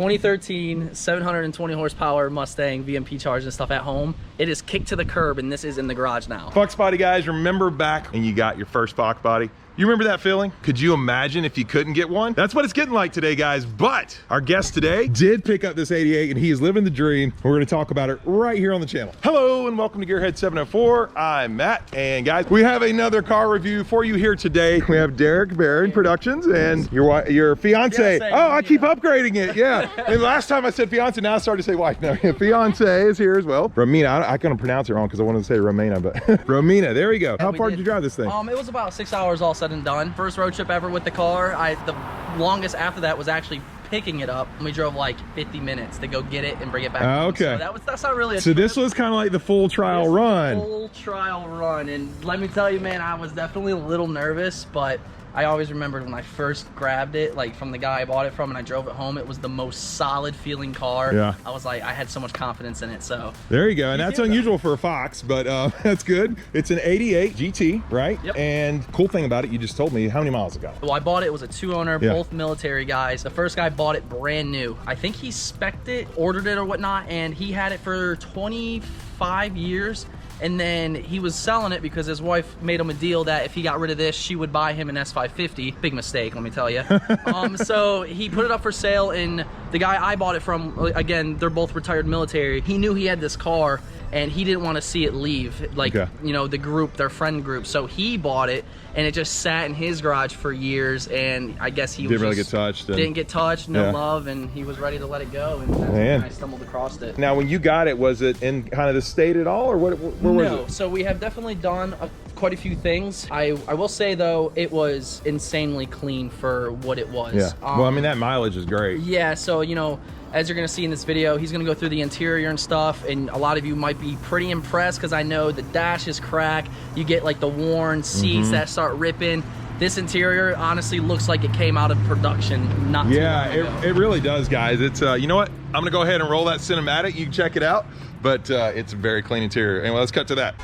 2013 720 horsepower Mustang VMP charged and stuff at home. It is kicked to the curb, and this is in the garage now. FOXBODY guys, remember back when you got your first FOXBODY? You remember that feeling? Could you imagine if you couldn't get one? That's what it's getting like today, guys. But our guest today did pick up this 88, and he is living the dream. We're gonna talk about it right here on the channel. Hello, and welcome to Gearhead 704. I'm Matt, and guys, we have another car review for you here today. We have DerekBaranProductions and your fiance. Oh, I keep upgrading it, yeah. And last time I said fiance, now I started to say wife. No, fiance is here as well. Romina, I couldn't pronounce it wrong because I wanted to say Romina, but Romina, there we go. How far did you drive this thing? It was about 6 hours all said and done. First road trip ever with the car. The longest after that was actually picking it up. We drove like 50 minutes to go get it and bring it back. Okay. So that's not really a So trip. this was kind of like the full trial run. Full trial run, and let me tell you, man, I was definitely a little nervous, but I always remembered when I first grabbed it, like from the guy I bought it from, and I drove it home. It was the most solid feeling car. Yeah. I was like, I had so much confidence in it. So there you go, and that's unusual for a Fox, but that's good. It's an 88 GT, right? Yep. And cool thing about it, you just told me how many miles ago. Well, I bought it. It was a two-owner, both military guys. The first guy bought it brand new. I think he spec'd it, ordered it or whatnot, and he had it for 25 years. And then he was selling it because his wife made him a deal that if he got rid of this, she would buy him an S550. Big mistake, let me tell you. So he put it up for sale, and the guy I bought it from, again, they're both retired military. He knew he had this car, and he didn't want to see it leave, like, you know, the group, their friend group. So he bought it, and it just sat in his garage for years, and I guess he didn't really get touched. Didn't get touched, no love, and he was ready to let it go, and that's when I stumbled across it. Now, when you got it, was it in kind of the state at all, or where was it? So we have definitely done quite a few things. I will say, though, it was insanely clean for what it was. Yeah, well, I mean, that mileage is great. Yeah, so, you know, as you're gonna see in this video, he's gonna go through the interior and stuff, and a lot of you might be pretty impressed because I know the dash is cracked. You get like the worn seats that start ripping. This interior honestly looks like it came out of production not too long ago. It really does, guys. It's you know what? I'm gonna go ahead and roll that cinematic. You can check it out, but it's a very clean interior. Anyway, let's cut to that.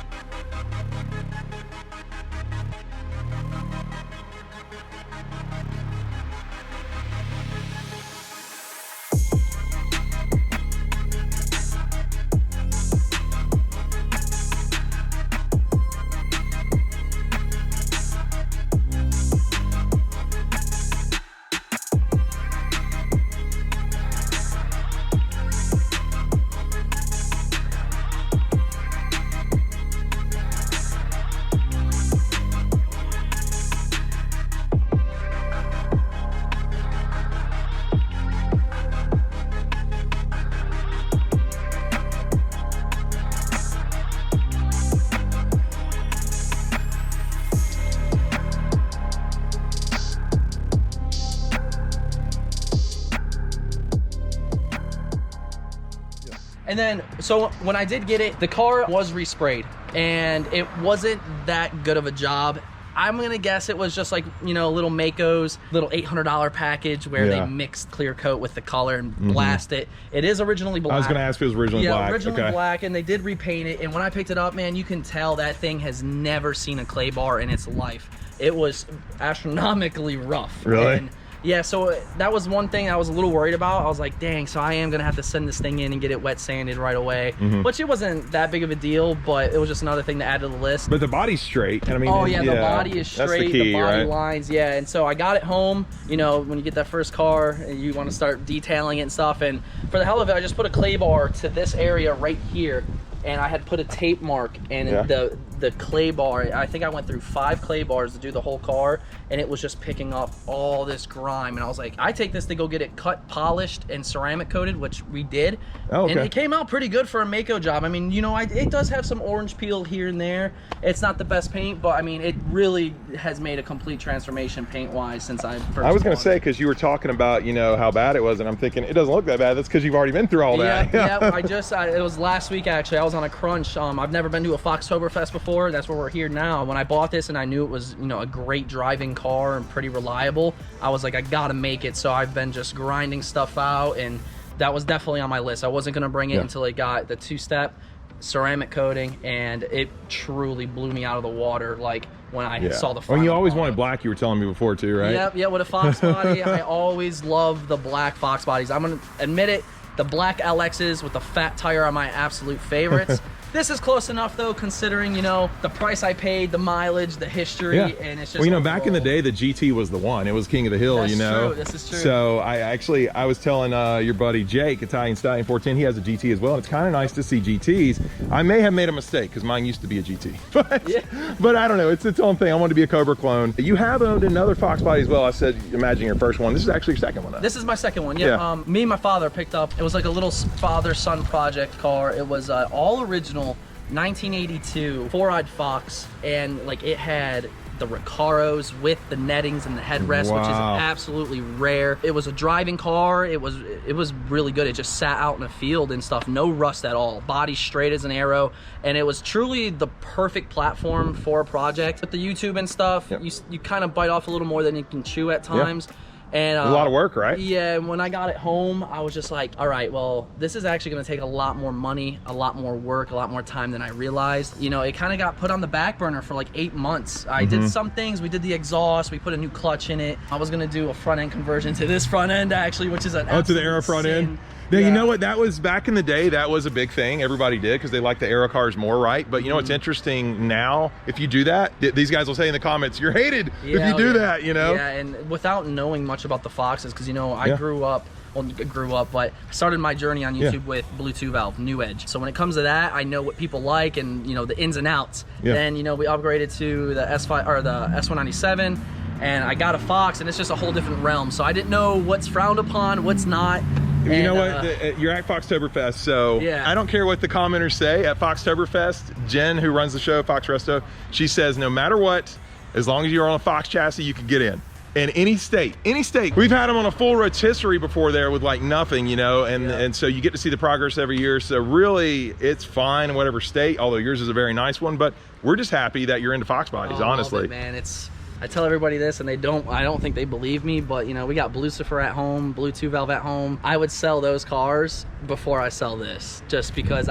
And then, so when I did get it, the car was resprayed, and it wasn't that good of a job. I'm gonna guess it was just like, you know, little Mako's little $800 package where they mixed clear coat with the color and blast it. It is originally black. I was gonna ask if it was originally black. Yeah, originally black, and they did repaint it. And when I picked it up, man, you can tell that thing has never seen a clay bar in its life. It was astronomically rough. Really? And yeah, so that was one thing I was a little worried about. I was like, dang, so I am gonna have to send this thing in and get it wet sanded right away, which it wasn't that big of a deal, but it was just another thing to add to the list. But the body's straight, and I mean, oh yeah, the body is straight. That's the key, the body right? lines, yeah. And so I got it home. You know, when you get that first car, and you want to start detailing it and stuff. And for the hell of it, I just put a clay bar to this area right here, and I had put a tape mark, and the clay bar, I think I went through 5 clay bars to do the whole car, and it was just picking up all this grime. And I was like, I take this to go get it cut, polished, and ceramic coated, which we did. Oh, okay. And it came out pretty good for a Mako job. I mean, you know, it does have some orange peel here and there. It's not the best paint, but I mean, it really has made a complete transformation paint-wise since I first I was going to bought say, because you were talking about, you know, how bad it was, and I'm thinking, it doesn't look that bad. That's because you've already been through all that. Yeah, it was last week, actually. I was on a crunch. I've never been to a Foxtoberfest before. That's where we're here now. When I bought this and I knew it was, you know, a great driving car and pretty reliable, I was like, I gotta make it. So I've been just grinding stuff out, and that was definitely on my list. I wasn't gonna bring it until it got the 2-step ceramic coating, and it truly blew me out of the water. Like, when I saw the final Well, you always product. wanted black, you were telling me before too, right? Yep, yeah, with a Fox body, I always love the black Fox bodies. I'm gonna admit it, the black LXs with the fat tire are my absolute favorites. This is close enough though, considering, you know, the price I paid, the mileage, the history, and it's just. Well, you know, back in the day, the GT was the one. It was king of the hill, That's you know. true. This is true. So I was telling your buddy Jake, Italian Stallion 410, he has a GT as well. And it's kind of nice to see GTs. I may have made a mistake because mine used to be a GT, but I don't know. It's its own thing. I wanted to be a Cobra clone. You have owned another Fox body as well. I said, imagine your first one. This is actually your second one. This is my second one. Yeah. Me and my father picked up. It was like a little father-son project car. It was all original. 1982 four-eyed Fox, and like it had the Recaros with the nettings and the headrest, which is absolutely rare. It was a driving car. It was really good. It just sat out in a field and stuff, no rust at all, body straight as an arrow, and it was truly the perfect platform for a project. With the YouTube and stuff, you kind of bite off a little more than you can chew at times. And a lot of work, right? Yeah, when I got it home, I was just like, all right, well, this is actually going to take a lot more money, a lot more work, a lot more time than I realized. You know, it kind of got put on the back burner for like 8 months. I did some things. We did the exhaust. We put a new clutch in it. I was going to do a front end conversion to this front end, actually, which is an to the Aero front end. Now, you know what? That was back in the day. That was a big thing. Everybody did because they like the Aero cars more, right? But you know what's interesting now? If you do that, these guys will say in the comments, "You're hated if you do that." You know? Yeah, and without knowing much about the Foxes, because you know, I grew up, but I started my journey on YouTube with Bluetooth valve, New Edge. So when it comes to that, I know what people like and you know the ins and outs. Then you know we upgraded to the S5 or the S197. And I got a Fox, and it's just a whole different realm. So I didn't know what's frowned upon, what's not. You know what? You're at Foxtoberfest, so I don't care what the commenters say. At Foxtoberfest, Jen, who runs the show, Fox Resto, she says no matter what, as long as you're on a Fox chassis, you can get in. In any state. We've had them on a full rotisserie before there with like nothing, you know, and so you get to see the progress every year. So really, it's fine in whatever state, although yours is a very nice one. But we're just happy that you're into Fox bodies, honestly. It, man, I tell everybody this and I don't think they believe me, but you know, we got Blucifer at home, Bluetooth valve at home. I would sell those cars before I sell this, just because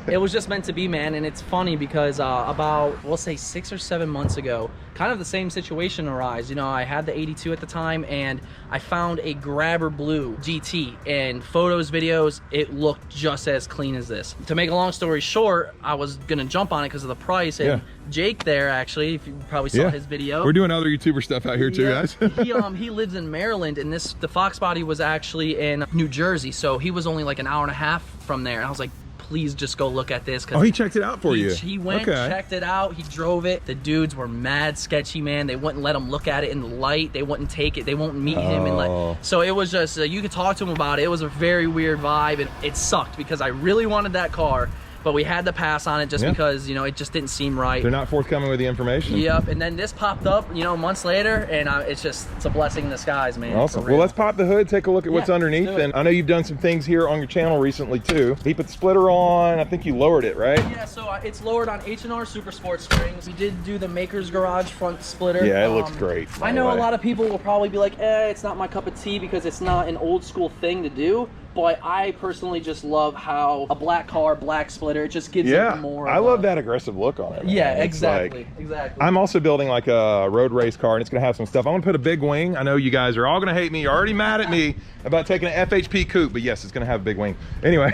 it was just meant to be, man. And it's funny because about, we'll say 6 or 7 months ago, kind of the same situation arose. You know, I had the 82 at the time and I found a Grabber Blue GT, and photos, videos, it looked just as clean as this. To make a long story short, I was gonna jump on it because of the price, and Jake there, actually, if you probably saw his video. We're doing other YouTuber stuff out here too, guys. He lives in Maryland, and the Fox body was actually in New Jersey, so he was only like an hour and a half from there. And I was like, please just go look at this. He checked it out for you. He went, checked it out, he drove it. The dudes were mad sketchy, man. They wouldn't let him look at it in the light. They wouldn't take it. They won't meet him. And so it was just, you could talk to him about it. It was a very weird vibe, and it sucked because I really wanted that car. But we had to pass on it just because, you know, it just didn't seem right. They're not forthcoming with the information. Yep, and then this popped up, you know, months later, and it's a blessing in disguise, man. Awesome. Well, let's pop the hood, take a look at what's underneath. And I know you've done some things here on your channel recently, too. He put the splitter on. I think you lowered it, right? Yeah, so it's lowered on H&R Super Sport springs. We did do the Maker's Garage front splitter. Yeah, it looks great. I know a lot of people will probably be like, it's not my cup of tea because it's not an old school thing to do. But I personally just love how a black car, black splitter, it just gives it more. I love that aggressive look on it. Man. Yeah, exactly. I'm also building like a road race car, and it's gonna have some stuff. I'm gonna put a big wing. I know you guys are all gonna hate me. You're already mad at me about taking an FHP coupe, but yes, it's gonna have a big wing. Anyway.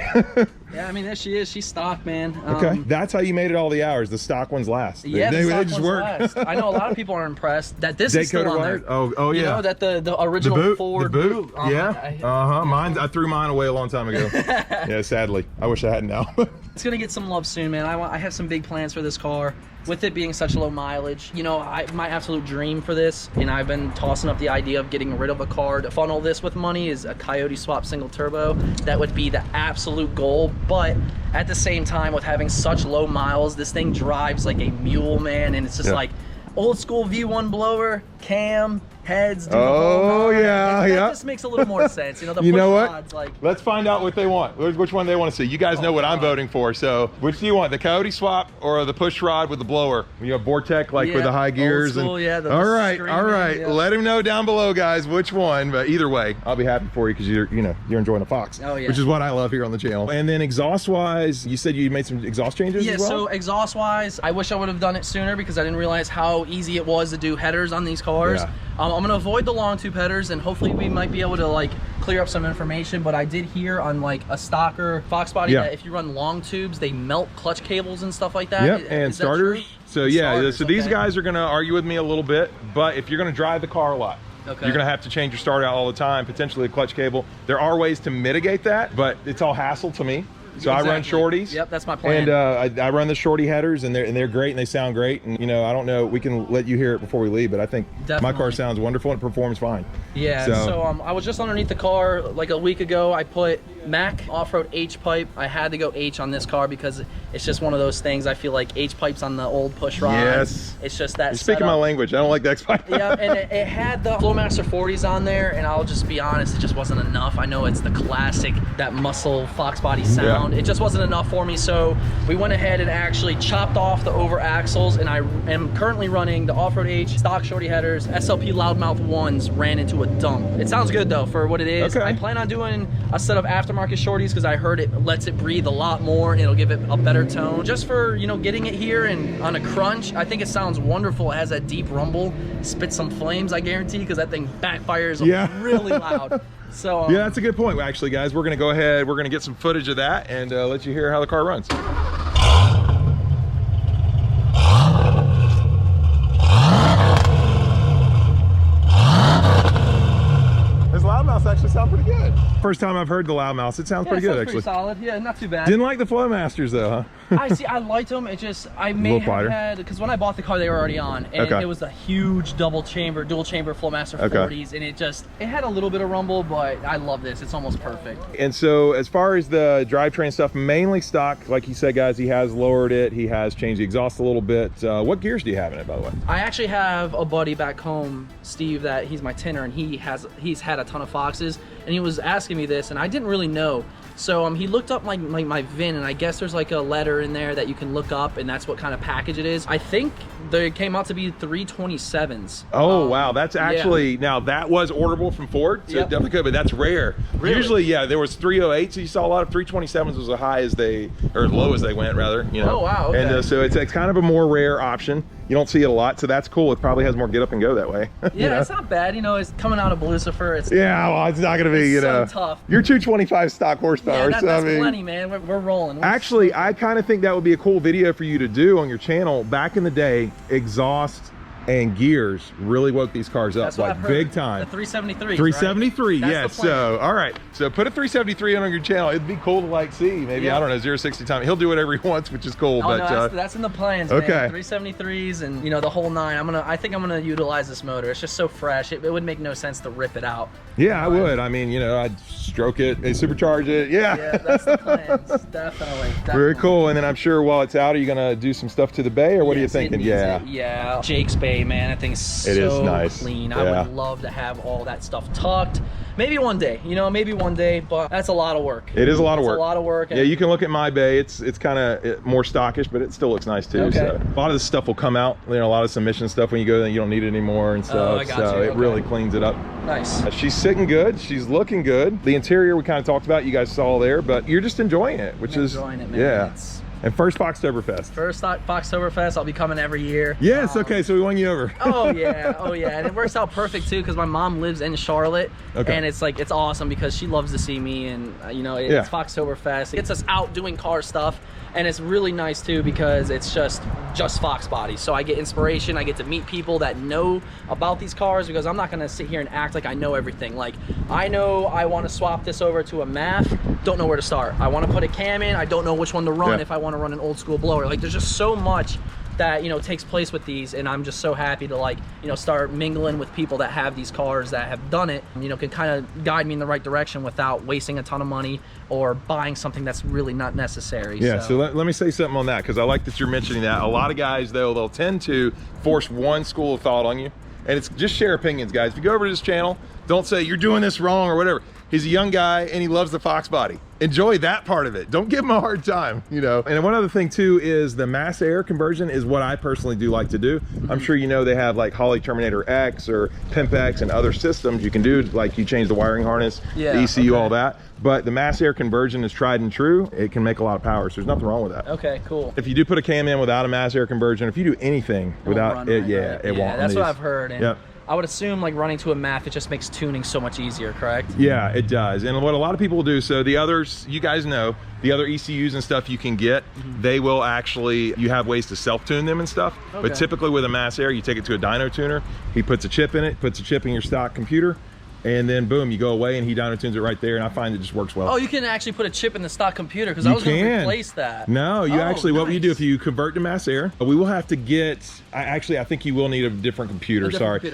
Yeah, I mean, there she is. She's stock, man. Okay, that's how you made it all the hours. The stock ones last. Yeah, they stock just ones work. last. I know a lot of people are impressed that this is still on there. Oh yeah. You know, that the original Ford boot. I threw mine away a long time ago. Yeah, sadly. I wish I hadn't now. It's gonna get some love soon, man. I have some big plans for this car. With it being such low mileage, you know, my absolute dream for this, and I've been tossing up the idea of getting rid of a car to funnel this with money, is a Coyote swap single turbo. That would be the absolute goal. But at the same time, with having such low miles, this thing drives like a mule, man, and it's just like old school V1 blower, cam, heads. Do yeah. That just makes a little more sense. You know, the you push know what? rods, like, let's find out what they want. Which one they want to see. You guys know what I'm voting for. So which do you want? The Coyote swap or the push rod with the blower? You have Vortec like with the high gears. Old school, and all right. Yeah. Let him know down below, guys, which one. But either way, I'll be happy for you because you're enjoying a Fox. Oh, yeah. Which is what I love here on the channel. And then exhaust wise, you said you made some exhaust changes as well? So exhaust wise, I wish I would have done it sooner because I didn't realize how easy it was to do headers on these cars. Yeah. I'm gonna avoid the long tube headers and hopefully we might be able to like clear up some information, but I did hear on like a stocker FOXBODY that if you run long tubes, they melt clutch cables and stuff like that. Yep, and starters. So yeah, starters, so these guys are gonna argue with me a little bit, but if you're gonna drive the car a lot, you're gonna have to change your starter out all the time, potentially a clutch cable. There are ways to mitigate that, but it's all hassle to me. So I run shorties. Yep, that's my plan. And I run the shorty headers, and they're great, and they sound great. And you know, I don't know, we can let you hear it before we leave, but I think my car sounds wonderful and it performs fine. Yeah. So I was just underneath the car like a week ago. I put Mac off-road H pipe. I had to go H on this car because it's just one of those things. I feel like H pipes on the old push rod. Yes. It's just that. You're speaking my language. I don't like the X pipe. Yeah, and it had the Flowmaster 40s on there, and I'll just be honest, it just wasn't enough. I know it's the classic, that muscle FOXBODY sound. It just wasn't enough for me, so we went ahead and actually chopped off the over axles, and I am currently running the off-road H stock shorty headers. SLP loudmouth ones ran into a dump. It sounds good though for what it is. I plan on doing a set of aftermarket shorties because I heard it lets it breathe a lot more and it'll give it a better tone. Just for, you know, getting it here and on a crunch, I think it sounds wonderful. It has that deep rumble, spits some flames, I guarantee, because that thing backfires really loud. So yeah, that's a good point. Actually, guys, we're gonna go ahead, we're gonna get some footage of that and let you hear how the car runs. This loudmouth actually sounds pretty good. First time I've heard the loudmouth. It sounds pretty good, actually. Pretty solid. Yeah, not too bad. Didn't like the Flowmasters though, huh? I liked them. It just, I may have had, because when I bought the car, they were already on, and it was a huge dual chamber Flowmaster 40s, and it had a little bit of rumble, but I love this. It's almost perfect. And so as far as the drivetrain stuff, mainly stock, like he said, guys, he has lowered it. He has changed the exhaust a little bit. What gears do you have in it, by the way? I actually have a buddy back home, Steve, that he's my tinner, and he's had a ton of Foxes, and he was asking me this, and I didn't really know. So he looked up my VIN, and I guess there's like a letter in there that you can look up, and that's what kind of package it is. I think they came out to be 327s. Oh, wow. That's actually, now that was orderable from Ford, so it definitely could, but that's rare. Really? Usually, yeah, there was 308s, so you saw a lot of 327s was as high as they, or as low as they went, rather. You know? Oh, wow. Okay. And so it's kind of a more rare option. You don't see it a lot, so that's cool. It probably has more get up and go that way. Yeah, it's not bad. You know, it's coming out of Lucifer. It's well, it's not going to be, you know, tough. You're 225 stock horsepower. Yeah, that's plenty, man. We're rolling. Actually, I kind of think that would be a cool video for you to do on your channel. Back in the day, exhaust and gears really woke these cars up, like big time. The 373. 373, right? Yes. So, all right. So put a 373 on your channel. It'd be cool to like see. Maybe I don't know, 0-60 time. He'll do whatever he wants, which is cool. Oh, but no, that's in the plans. Okay. Man. 373s and you know the whole nine. I think I'm gonna utilize this motor. It's just so fresh. It would make no sense to rip it out. Yeah, I would. I mean, you know, I'd stroke it, supercharge it. Yeah. Yeah, that's the plans. Definitely. Very cool. And then I'm sure while it's out, are you gonna do some stuff to the bay, or what are you thinking? Yeah. Jake's Bay, man. I think it is nice. Clean. I would love to have all that stuff tucked. Maybe one day, you know, but that's a lot of work. It is a lot of work. It's a lot of work. Yeah, you can look at my bay. It's kind of more stockish, but it still looks nice too. So a lot of this stuff will come out. You know, a lot of submission stuff when you go, then you don't need it anymore and stuff. So it really cleans it up. Nice. She's sitting good. She's looking good. The interior we kind of talked about. You guys saw there, but you're just enjoying it, which is enjoying it, man. Yeah. And first Foxtoberfest. First Foxtoberfest. I'll be coming every year. Yes, okay, so we won you over. Oh yeah, and it works out perfect too because my mom lives in Charlotte, and it's like it's awesome because she loves to see me, and you know it's Foxtoberfest. It gets us out doing car stuff, and it's really nice too because it's just FOXBODY. So I get inspiration. I get to meet people that know about these cars because I'm not gonna sit here and act like I know everything. Like I know I want to swap this over to a MAF, don't know where to start. I want to put a cam in, I don't know which one to run if I want to run an old school blower. Like there's just so much that, you know, takes place with these, and I'm just so happy to, like, you know, start mingling with people that have these cars that have done it, you know, can kind of guide me in the right direction without wasting a ton of money or buying something that's really not necessary. Yeah, so let me say something on that, because I like that you're mentioning that. A lot of guys, though, they'll tend to force one school of thought on you, And it's just share opinions, guys. If you go over to this channel, don't say you're doing this wrong or whatever. He's a young guy and he loves the FOXBODY. Enjoy that part of it. Don't give him a hard time, you know. And one other thing too is the mass air conversion is what I personally do like to do. I'm sure you know they have like Holley Terminator X or Pimp X and other systems you can do, like you change the wiring harness, the ECU, all that. But the mass air conversion is tried and true. It can make a lot of power, so there's nothing wrong with that. Okay, cool. If you do put a cam in without a mass air conversion, if you do anything without it, it won't. That's what I've heard. And I would assume like running to a MAF, it just makes tuning so much easier, correct? Yeah, it does. And what a lot of people will do, so the others, you guys know, the other ECUs and stuff you can get, they will actually, you have ways to self-tune them and stuff. But typically with a mass air, you take it to a dyno tuner, he puts a chip in it, puts a chip in your stock computer, and then boom, you go away and he dyno tunes it right there, and I find it just works well. Oh, you can actually put a chip in the stock computer, because I was going to replace that. No, you actually, what you do if you convert to mass air, we will have to get, I think you will need a different computer,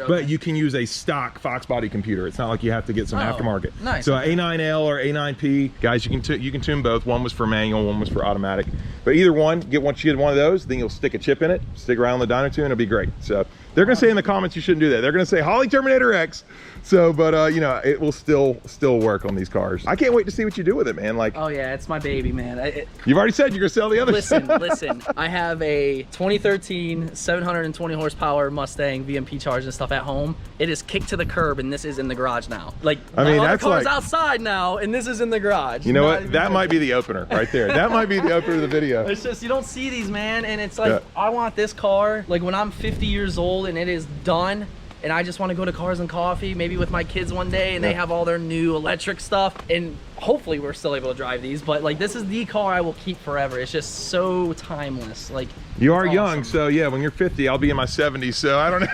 but you can use a stock FOXBODY computer. It's not like you have to get some aftermarket. Nice. So A9L or A9P, guys, you can tune both. One was for manual, one was for automatic. But either one, once you get one of those, then you'll stick a chip in it, stick around the dyno tune, it'll be great. So they're gonna say in the comments you shouldn't do that. They're gonna say Holley Terminator X. So, but you know, it will still work on these cars. I can't wait to see what you do with it, man. Like, oh yeah, it's my baby, man. You've already said you're gonna sell the other. Listen. I have a 2013 720 horsepower Mustang VMP charge and stuff at home. It is kicked to the curb, and this is in the garage now. Like, I mean, that's the car's like outside now, and this is in the garage. You know what? That might be the opener right there. That might be the opener of the video. It's just, you don't see these, man, and it's like, I want this car like when I'm 50 years old and it is done, and I just want to go to Cars and Coffee, maybe with my kids one day, and they have all their new electric stuff, and hopefully we're still able to drive these, but like, this is the car I will keep forever. It's just so timeless. Like, you are young, so yeah, when you're 50, I'll be in my 70s, so I don't know.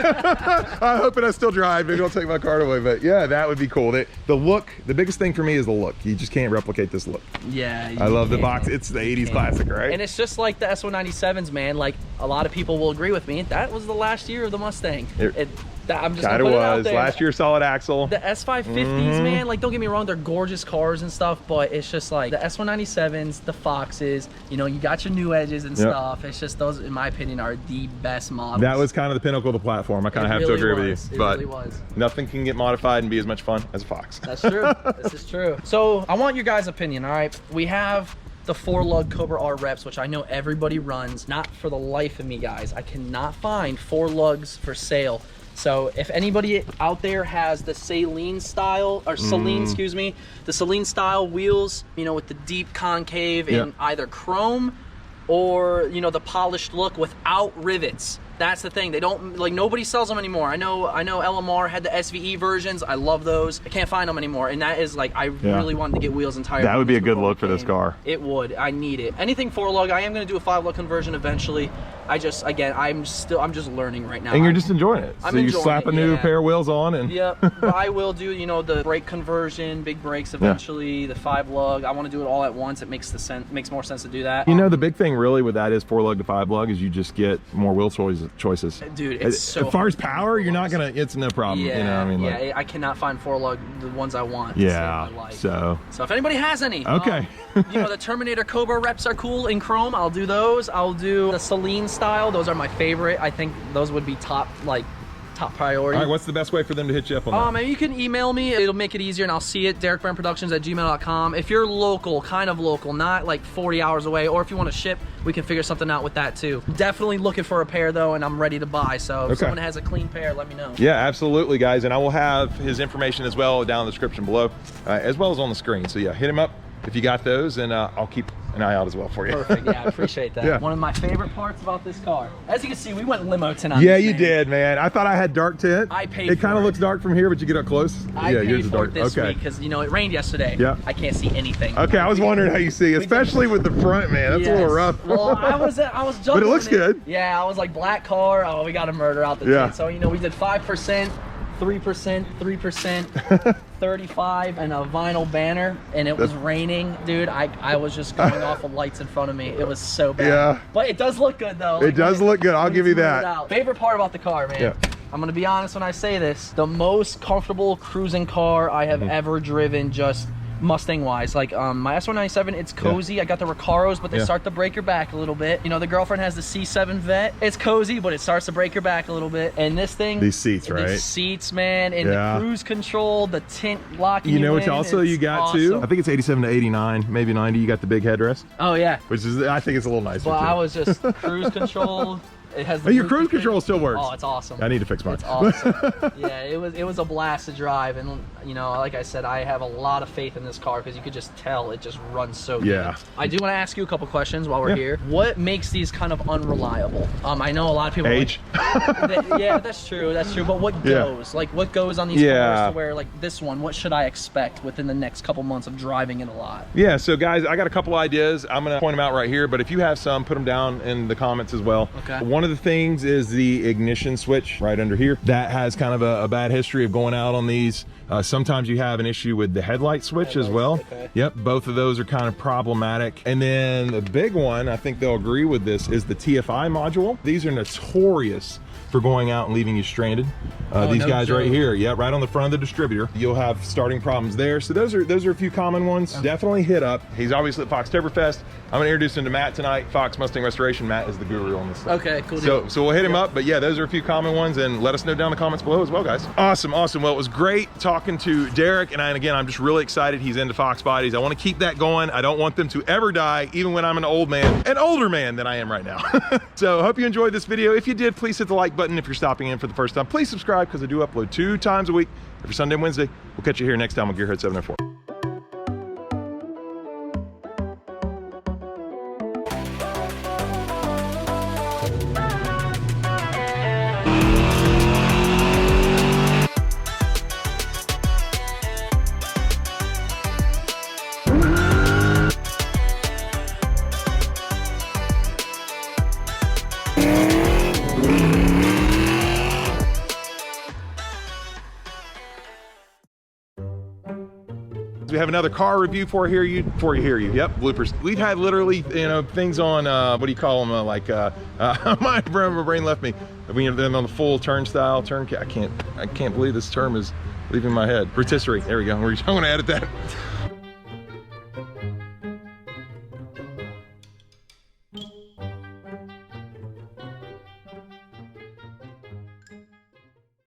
I hope I still drive. Maybe I'll take my car away, but yeah, that would be cool. The look, the biggest thing for me is the look. You just can't replicate this look. Yeah, I love the box. It's the 80s classic, right? And it's just like the S197s, man. Like, a lot of people will agree with me. That was the last year of the Mustang. I'm just kind of was. Last year, solid axle. The S550s, man, like, don't get me wrong, they're gorgeous cars and stuff, but it's just like the S197s, the Foxes, you know, you got your new edges and stuff. It's just, those, in my opinion, are the best models. That was kind of the pinnacle of the platform. I kind of have to agree with you. But nothing can get modified and be as much fun as a Fox. That's true. This is true. So I want your guys' opinion, all right? We have the 4-lug Cobra R reps, which I know everybody runs. Not for the life of me, guys. I cannot find 4 lugs for sale. So if anybody out there has the Saline style, or Saline, excuse me, the Saline style wheels, you know, with the deep concave in either chrome or, you know, the polished look without rivets. That's the thing. They don't, like, nobody sells them anymore. I know LMR had the SVE versions. I love those. I can't find them anymore. And that is like, I really wanted to get wheels and tires. That would be a good look for this car. It would. I need it. Anything 4-lug. I am going to do a 5-lug conversion eventually. I just, again, I'm just learning right now. And you're just enjoying it. So you slap a new pair of wheels on and. But I will do, you know, the brake conversion, big brakes eventually, the 5-lug. I want to do it all at once. It makes more sense to do that. You know, the big thing really with that is 4-lug to 5-lug is you just get more wheel choices. Dude, it's so as far as power, you're not gonna, it's no problem. You know, I mean, like, I cannot find 4-lug, the ones I want. So if anybody has any, okay. You know, the Terminator Cobra reps are cool in chrome. I'll do those. I'll do the Saline style. Those are my favorite. I think those would be top priority. All right, what's the best way for them to hit you up on that? You can email me. It'll make it easier, and I'll see it. DerekBaranProductions@gmail.com. If you're local, kind of local, not like 40 hours away, or if you want to ship, we can figure something out with that too. Definitely looking for a pair though, and I'm ready to buy. So if someone has a clean pair, let me know. Yeah, absolutely, guys. And I will have his information as well down in the description below, as well as on the screen. So yeah, hit him up if you got those, and I'll keep an eye out as well for you. Perfect. Yeah, I appreciate that. One of my favorite parts about this car. As you can see, we went limo tonight. Yeah, you did, man. I thought I had dark tint. I paid for it. It kind of looks dark from here, but you get up close. I paid for it this week because, you know, it rained yesterday. Yeah. I can't see anything. Okay, I was wondering how you see, especially with the front, man. That's a little rough. Well, I was jumping. But it looks good. Yeah, I was like, black car. Oh, we got a murder out the tint. So, you know, we did 5%. 3%, 35, and a vinyl banner, and it was raining, dude. I was just going off of lights in front of me. It was so bad. Yeah. But it does look good though. It does look good. I'll give you that. Favorite part about the car, man. Yeah. I'm gonna be honest when I say this. The most comfortable cruising car I have ever driven. Just Mustang wise. Like my S197, it's cozy. I got the Recaros, but they start to break your back a little bit. You know, the girlfriend has the C7 Vet. It's cozy, but it starts to break your back a little bit. And this thing, these seats, right? The seats, man, and the cruise control, the tint locking. You know, which also you got too. I think it's 87 to 89, maybe 90. You got the big headrest. Oh yeah. Which is, I think it's a little nicer. Well, too. I was just cruise control. It has your cruise control still works. Oh, it's awesome. I need to fix mine. It's awesome. Yeah, it was a blast to drive, and you know, like I said, I have a lot of faith in this car because you could just tell it just runs so good. I do want to ask you a couple questions while we're here. What makes these kind of unreliable? I know a lot of people age. Yeah, that's true. That's true. But what goes? Like what goes on these cars to where like this one? What should I expect within the next couple months of driving it a lot? Yeah. So guys, I got a couple ideas. I'm gonna point them out right here. But if you have some, put them down in the comments as well. Okay. One of the things is the ignition switch right under here. That has kind of a bad history of going out on these. Sometimes you have an issue with the headlight switch as well. Okay. Yep, both of those are kind of problematic. And then the big one, I think they'll agree with this, is the TFI module. These are notorious for going out and leaving you stranded. These guys right here, right on the front of the distributor. You'll have starting problems there. So those are a few common ones. Definitely hit up. He's obviously at Foxtoberfest. I'm gonna introduce him to Matt tonight, Fox Mustang Restoration. Matt is the guru on this stuff. Okay, cool. So we'll hit him up, but yeah, those are a few common ones, and let us know down in the comments below as well, guys. Awesome. Well, it was great talking to Derek, and again, I'm just really excited he's into Fox bodies. I want to keep that going. I don't want them to ever die, even when I'm an older man than I am right now. So I hope you enjoyed this video. If you did, please hit the like button. If you're stopping in for the first time, please subscribe, because I do upload 2 times a week, every Sunday and Wednesday. We'll catch you here next time on Gearhead 704. We have another car review for you hear you. Yep, bloopers. We've had literally, you know, things on what do you call them? My brain left me. Then on the full turnstile, I can't believe this term is leaving my head. Rotisserie. There we go. I'm gonna edit that.